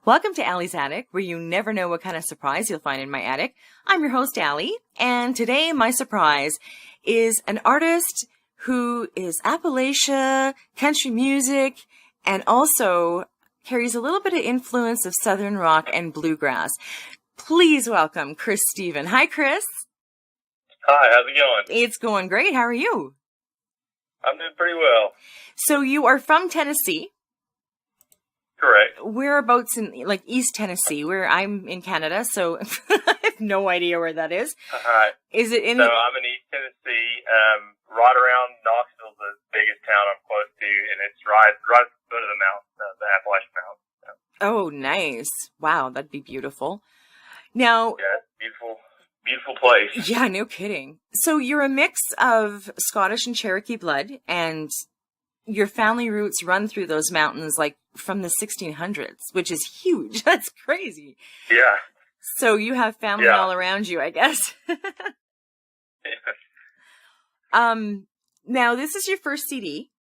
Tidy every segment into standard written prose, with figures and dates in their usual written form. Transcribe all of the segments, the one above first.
Welcome to Allie's Attic, where you never know what kind of surprise you'll find in my attic. I'm your host, Allie, and today my surprise is an artist who is Appalachia, country music, and also carries a little bit of influence of Southern rock and bluegrass. Please welcome Chris Steven. Hi, Chris. Hi, how's it going? It's going great. How are you? I'm doing pretty well. So you are from Tennessee. Correct. Whereabouts in, like, East Tennessee, where I'm in Canada, so I have no idea where that is. Hi. Is it in... So I'm in East Tennessee, right around Knoxville's the biggest town I'm close to, and it's right at the foot of the mountain, the Appalachian Mountains. So. Oh, nice. Wow, that'd be beautiful. Now... Yeah, beautiful place. Yeah, no kidding. So you're a mix of Scottish and Cherokee blood, and your family roots run through those mountains, like, from the 1600s, which is huge. That's crazy. Yeah. So you have family all around you, I guess. Now this is your first CD.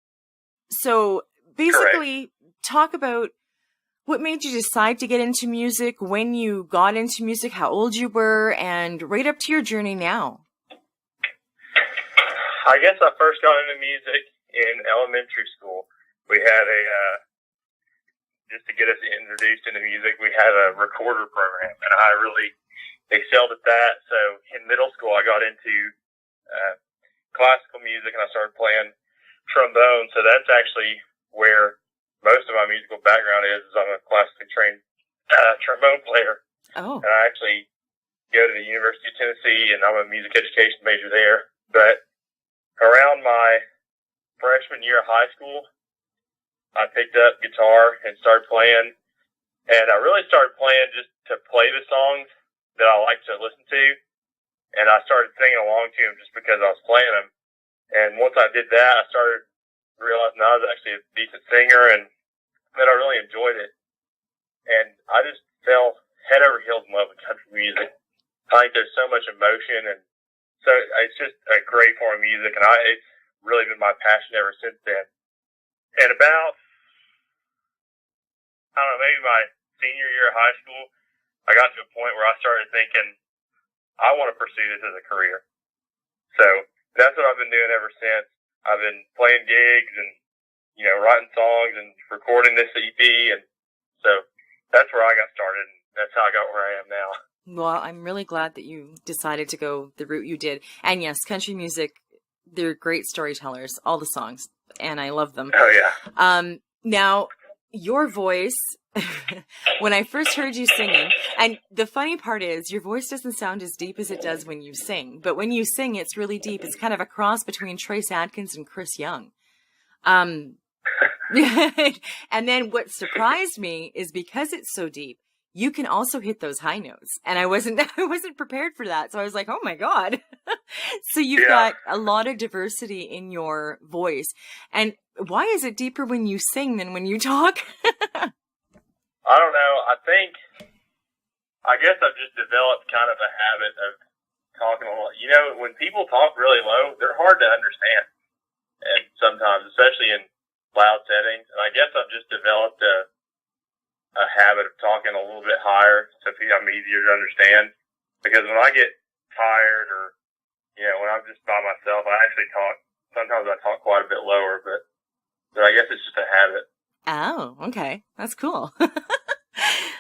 So basically talk about what made you decide to get into music, when you got into music, how old you were, and right up to your journey now. I guess I first got into music in elementary school. We had just to get us introduced into music, we had a recorder program, and I really excelled at that. So in middle school, I got into classical music, and I started playing trombone. So that's actually where most of my musical background is I'm a classically trained trombone player. Oh. And I actually go to the University of Tennessee, and I'm a music education major there. But around my freshman year of high school, I picked up guitar and started playing, and I really started playing just to play the songs that I like to listen to, and I started singing along to them just because I was playing them. And once I did that, I started realizing I was actually a decent singer, and that I really enjoyed it. And I just fell head over heels in love with country music. I think there's so much emotion, and so it's just a great form of music, and it's really been my passion ever since then. And about, I don't know, maybe my senior year of high school, I got to a point where I started thinking, I want to pursue this as a career. So that's what I've been doing ever since. I've been playing gigs and, writing songs and recording this EP. And so that's where I got started. And that's how I got where I am now. Well, I'm really glad that you decided to go the route you did. And yes, country music, they're great storytellers, all the songs, and I love them. Oh, yeah. Now, your voice, when I first heard you singing, and the funny part is your voice doesn't sound as deep as it does when you sing, but when you sing, it's really deep. It's kind of a cross between Trace Adkins and Chris Young. And then what surprised me is because it's so deep, you can also hit those high notes. And I wasn't prepared for that. So I was like, oh my God. So you've got a lot of diversity in your voice. And why is it deeper when you sing than when you talk? I don't know. I guess I've just developed kind of a habit of talking a lot. When people talk really low, they're hard to understand. And sometimes, especially in loud settings. And I guess I've just developed a habit of talking a little bit higher so I'm easier to understand. Because when I get tired or, when I'm just by myself, I actually talk. Sometimes I talk quite a bit lower, but I guess it's just a habit. Oh, okay. That's cool.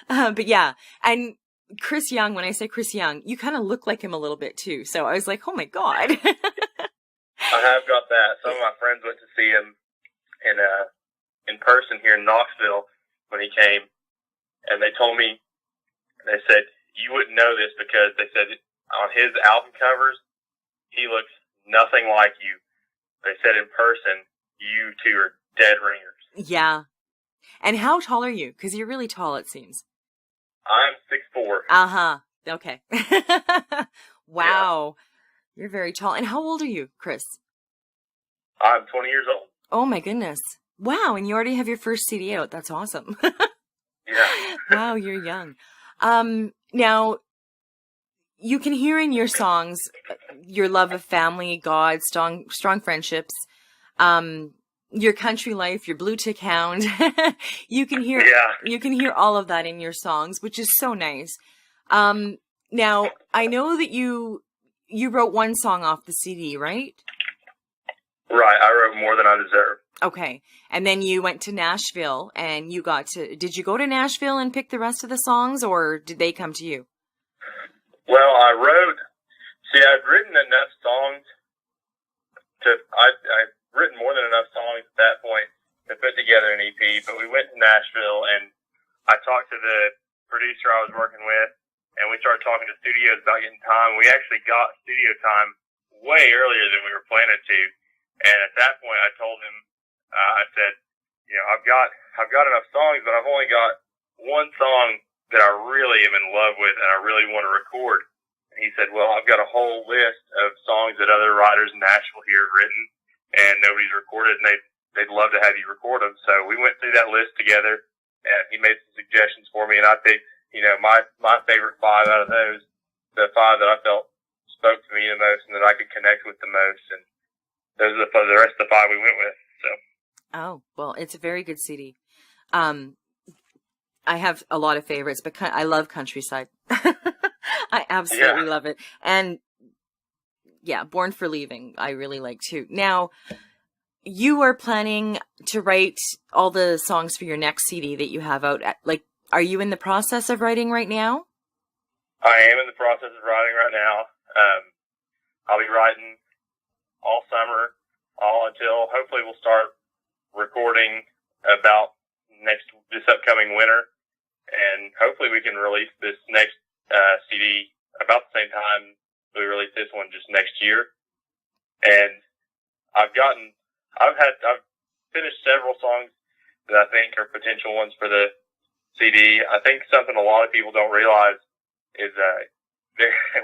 But yeah. And Chris Young, when I say Chris Young, you kind of look like him a little bit too. So I was like, oh my God. I have got that. Some of my friends went to see him in person here in Knoxville when he came, and they told me, they said, you wouldn't know this because they said on his album covers, he looks nothing like you. They said in person, you two are dead ringers. Yeah. And how tall are you? Because you're really tall, it seems. I'm 6'4". Uh-huh. Okay. Wow. Yeah. You're very tall. And how old are you, Chris? I'm 20 years old. Oh, my goodness. Wow. And you already have your first CD out. That's awesome. Yeah. Wow, you're young. Now, you can hear in your songs your love of family, God, strong friendships. your country life, your blue tick hound. You can hear, you can hear all of that in your songs, which is so nice. Now I know that you wrote one song off the CD, right? Right. I wrote More Than I Deserve. Okay. And then you went to Nashville and did you go to Nashville and pick the rest of the songs, or did they come to you? Well, I'd written enough songs I'd written more than enough songs at that point to put together an EP, but we went to Nashville and I talked to the producer I was working with, and we started talking to studios about getting time. We actually got studio time way earlier than we were planning to. And at that point I told him, I said, I've got enough songs, but I've only got one song that I really am in love with and I really want to record. And he said, well, I've got a whole list of songs that other writers in Nashville here have written and nobody's recorded, and they'd love to have you record them. So we went through that list together and he made some suggestions for me, and I picked, my favorite 5 out of those, the 5 that I felt spoke to me the most and that I could connect with the most. And those are the rest of the 5 we went with. So. Oh, well, it's a very good CD. I have a lot of favorites, but I love Countryside. I absolutely love it. And yeah, Born for Leaving, I really like too. Now, you are planning to write all the songs for your next CD that you have out. Are you in the process of writing right now? I am in the process of writing right now. I'll be writing all summer, all until hopefully we'll start recording about this upcoming winter, and hopefully we can release this next CD about the same time we release this one, just next year. And I've finished several songs that I think are potential ones for the CD. I think something a lot of people don't realize is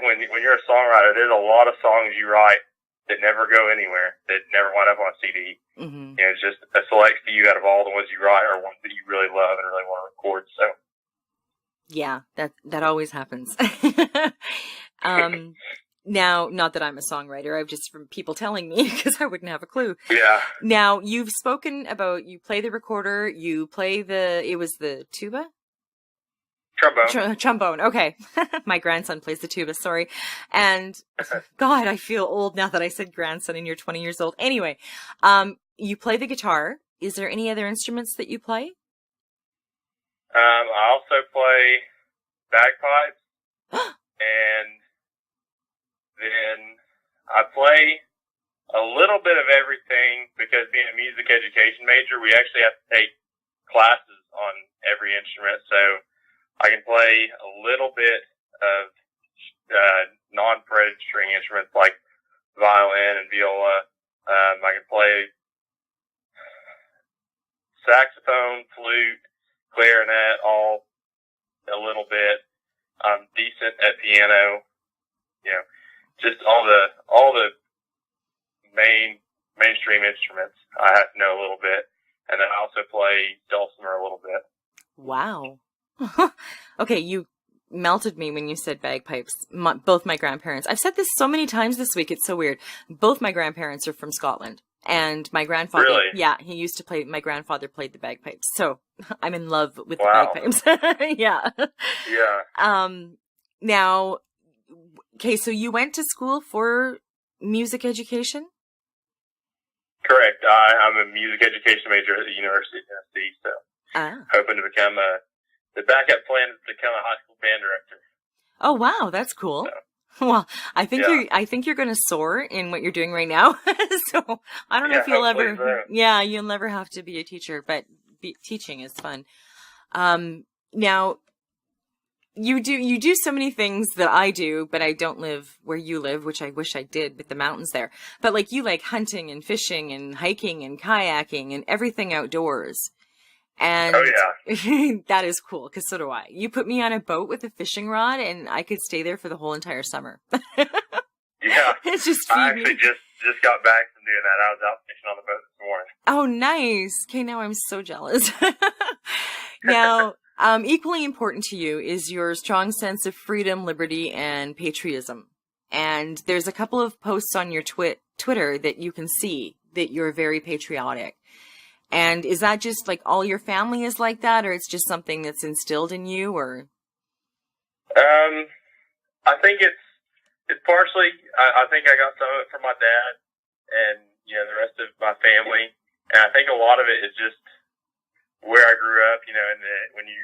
when you're a songwriter, there's a lot of songs you write that never go anywhere, that never wind up on a CD. Mm-hmm. It's just a select few out of all the ones you write are ones that you really love and really want to record. So, yeah, that always happens. Now, not that I'm a songwriter, I've just from people telling me, because I wouldn't have a clue. Yeah. Now, you've spoken about, you play the recorder, you play it was the tuba? Trombone. Trombone, okay. My grandson plays the tuba, sorry. And God, I feel old now that I said grandson and you're 20 years old. Anyway, you play the guitar. Is there any other instruments that you play? I also play bagpipes, and then I play a little bit of everything, because being a music education major, we actually have to take classes on every instrument. So I can play a little bit of non-fretted string instruments like violin and viola. I can play saxophone, flute, clarinet, all a little bit. I'm decent at piano. Just all the mainstream instruments I have to know a little bit, and then I also play dulcimer a little bit. Wow. Okay, you melted me when you said bagpipes. Both my grandparents. I've said this so many times this week. It's so weird. Both my grandparents are from Scotland, and my grandfather. Really? Yeah, he used to play. My grandfather played the bagpipes, so I'm in love with Wow. the bagpipes. Yeah. Yeah. Now, okay, so you went to school for music education? Correct. I'm a music education major at the University of Tennessee, so hoping to become the backup plan is to become a high school band director. Oh wow, that's cool. So, well, I think you're going to soar in what you're doing right now. So I don't know if you'll ever. So. Yeah, you'll never have to be a teacher, but teaching is fun. Now, you do so many things that I do, but I don't live where you live, which I wish I did with the mountains there. But like you like hunting and fishing and hiking and kayaking and everything outdoors. And that is cool, because so do I. You put me on a boat with a fishing rod and I could stay there for the whole entire summer. Yeah. It's just I actually just got back from doing that. I was out fishing on the boat this morning. Oh, nice. Okay, now I'm so jealous. Now, equally important to you is your strong sense of freedom, liberty, and patriotism. And there's a couple of posts on your Twitter that you can see that you're very patriotic. And is that just like all your family is like that, or it's just something that's instilled in you, or? I think it's partially, I think I got some of it from my dad and, you know, the rest of my family. And I think a lot of it is just where I grew up, you know, and when you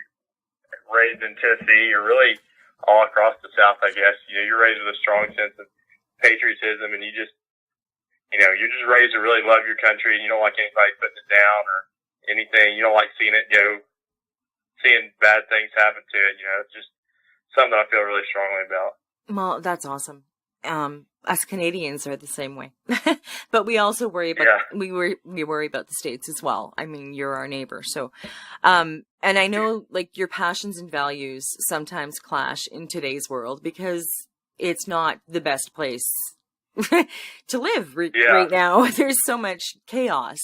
raised in Tennessee, or really all across the South, I guess, you know, you're raised with a strong sense of patriotism, and you just, you know, you're just raised to really love your country, and you don't like anybody putting it down or anything. You don't like seeing bad things happen to it. You know, it's just something I feel really strongly about. Well, that's awesome. Us Canadians are the same way, but we also worry about, we worry about the States as well. I mean, you're our neighbor. So, and I know like your passions and values sometimes clash in today's world because it's not the best place to live right now. There's so much chaos.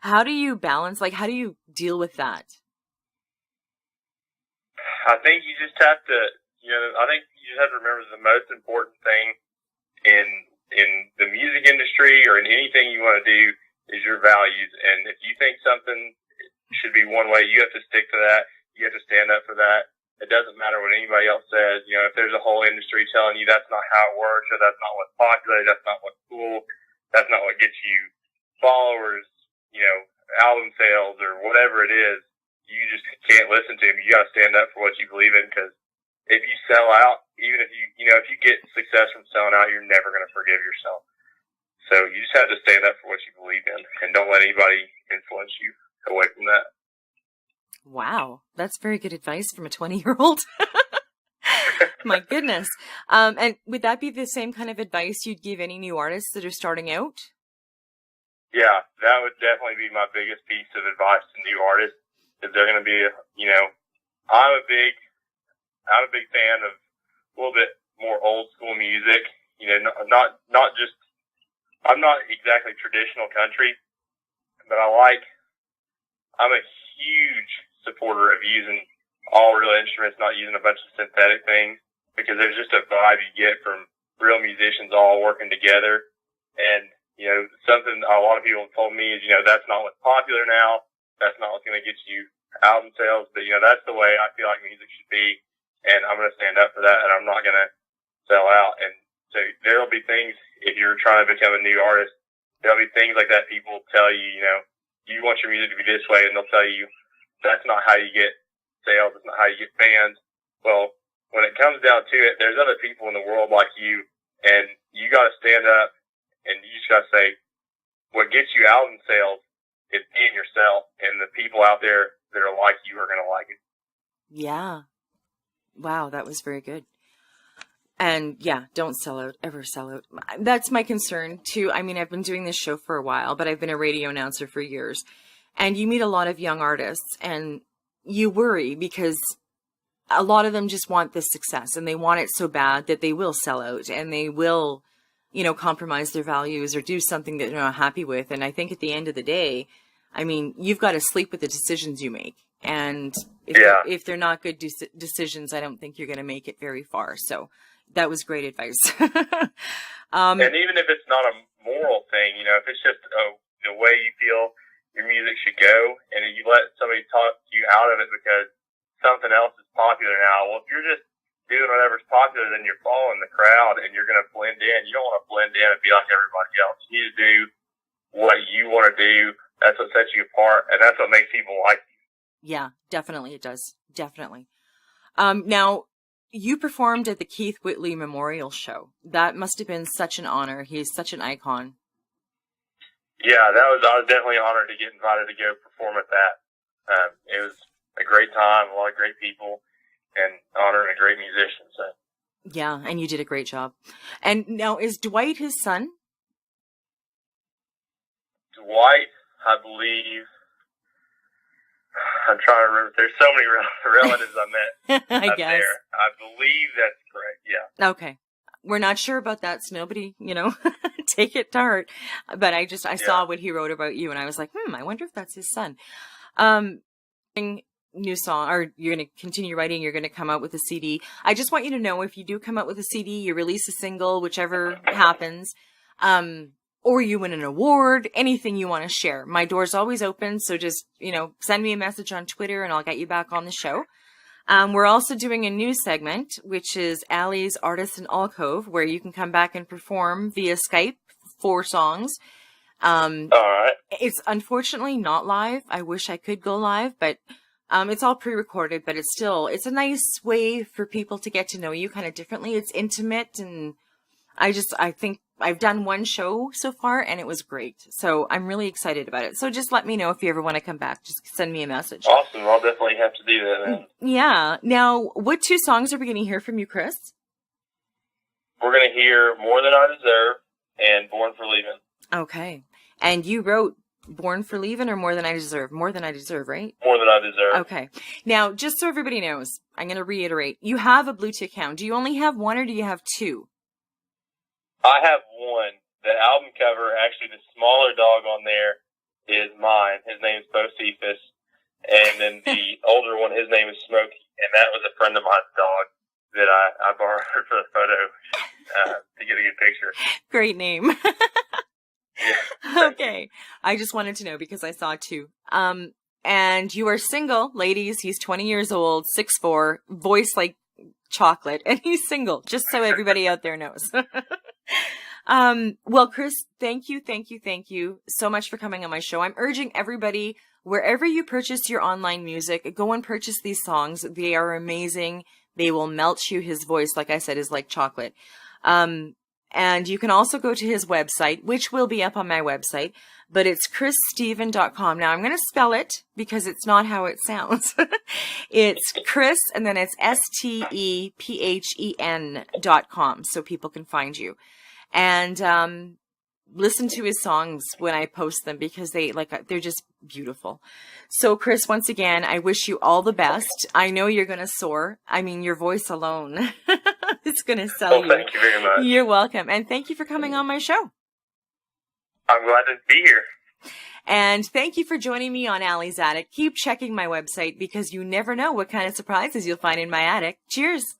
How do you balance, like, how do you deal with that? I think you just have to, you know, I think you just have to remember the most important thing in the music industry or in anything you want to do is your values. And if you think something should be one way, you have to stick to that. You have to stand up for that. It doesn't matter what anybody else says. You know, if there's a whole industry telling you that's not how it works, or that's not what's popular, that's not what's cool, that's not what gets you followers, you know, album sales or whatever it is, you just can't listen to them. You got to stand up for what you believe in, because if you sell out, even if if you get success from selling out, you're never going to forgive yourself. So you just have to stand up for what you believe in, and don't let anybody influence you away from that. Wow, that's very good advice from a 20-year-old. My goodness. And would that be the same kind of advice you'd give any new artists that are starting out? Yeah, that would definitely be my biggest piece of advice to new artists. If they're going to be, you know, I'm a big fan of a little bit more old school music. You know, not just, I'm not exactly traditional country, but I'm a huge supporter of using all real instruments, not using a bunch of synthetic things, because there's just a vibe you get from real musicians all working together. And, you know, something a lot of people have told me is, you know, that's not what's popular now. That's not what's going to get you album sales. But, you know, that's the way I feel like music should be. And I'm going to stand up for that, and I'm not going to sell out. And so there'll be things, if you're trying to become a new artist, there'll be things like that people tell you, you know, you want your music to be this way, and they'll tell you that's not how you get sales, it's not how you get fans. Well, when it comes down to it, there's other people in the world like you, and you got to stand up, and you just got to say, what gets you album sales is being yourself, and the people out there that are like you are going to like it. Yeah. Wow, that was very good. And yeah, don't sell out, ever sell out. That's my concern too. I mean, I've been doing this show for a while, but I've been a radio announcer for years. And you meet a lot of young artists, and you worry because a lot of them just want this success, and they want it so bad that they will sell out, and they will, you know, compromise their values or do something that they're not happy with. And I think at the end of the day, I mean, you've got to sleep with the decisions you make. And if they're not good decisions, I don't think you're going to make it very far. So that was great advice. And even if it's not a moral thing, you know, if it's just the way you feel your music should go, and you let somebody talk you out of it because something else is popular now. Well, if you're just doing whatever's popular, then you're following the crowd, and you're going to blend in. You don't want to blend in and be like everybody else. You need to do what you want to do. That's what sets you apart, and that's what makes people like you. Yeah, definitely it does. Definitely. Now, you performed at the Keith Whitley Memorial Show. That must have been such an honor. He's such an icon. Yeah, I was definitely honored to get invited to go perform at that. It was a great time, a lot of great people, and honoring a great musician. So. Yeah, and you did a great job. And now, is Dwight his son? Dwight, I believe. I'm trying to remember. There's so many relatives I met I guess. There. I believe that's correct. Yeah. Okay. We're not sure about that, so nobody, you know, take it to heart. But I saw what he wrote about you, and I was like, I wonder if that's his son. New song, or you're going to continue writing, you're going to come out with a CD. I just want you to know, if you do come out with a CD, you release a single, whichever happens, or you win an award, anything you want to share. My door's always open, so just, send me a message on Twitter and I'll get you back on the show. We're also doing a new segment, which is Allie's Artist in Alcove, where you can come back and perform via Skype 4 songs. All right. It's unfortunately not live. I wish I could go live, but it's all pre-recorded, but it's a nice way for people to get to know you kind of differently. It's intimate, and I think I've done one show so far and it was great. So I'm really excited about it. So just let me know if you ever want to come back. Just send me a message. Awesome. I'll definitely have to do that then. Yeah. Now, what 2 songs are we going to hear from you, Chris? We're going to hear More Than I Deserve and Born for Leaving. Okay. And you wrote Born for Leaving or More Than I Deserve? More Than I Deserve, right? More Than I Deserve. Okay. Now, just so everybody knows, I'm going to reiterate. You have a Blue Tick Hound. Do you only have 1 or do you have 2? I have 1. The album cover, actually the smaller dog on there is mine. His name is Bocephus. And then the older one, his name is Smokey. And that was a friend of mine's dog that I borrowed for the photo to get a good picture. Great name. Yeah. Okay. I just wanted to know because I saw 2. And you are single, ladies. He's 20 years old, 6'4", voice like chocolate, and he's single, just so everybody out there knows. Well, Chris, thank you so much for coming on my show. I'm urging everybody, wherever you purchase your online music, go and purchase these songs. They are amazing. They will melt you. His voice, like I said, is like chocolate. And you can also go to his website, which will be up on my website, but it's chrissteven.com. Now I'm going to spell it because it's not how it sounds. It's Chris and then it's STEPHEN.com so people can find you. And listen to his songs when I post them because they're just beautiful. So Chris, once again, I wish you all the best. I know you're going to soar. I mean, your voice alone is going to sell you. Thank you very much. You're welcome. And thank you for coming on my show. I'm glad to be here. And thank you for joining me on Allie's Attic. Keep checking my website because you never know what kind of surprises you'll find in my attic. Cheers.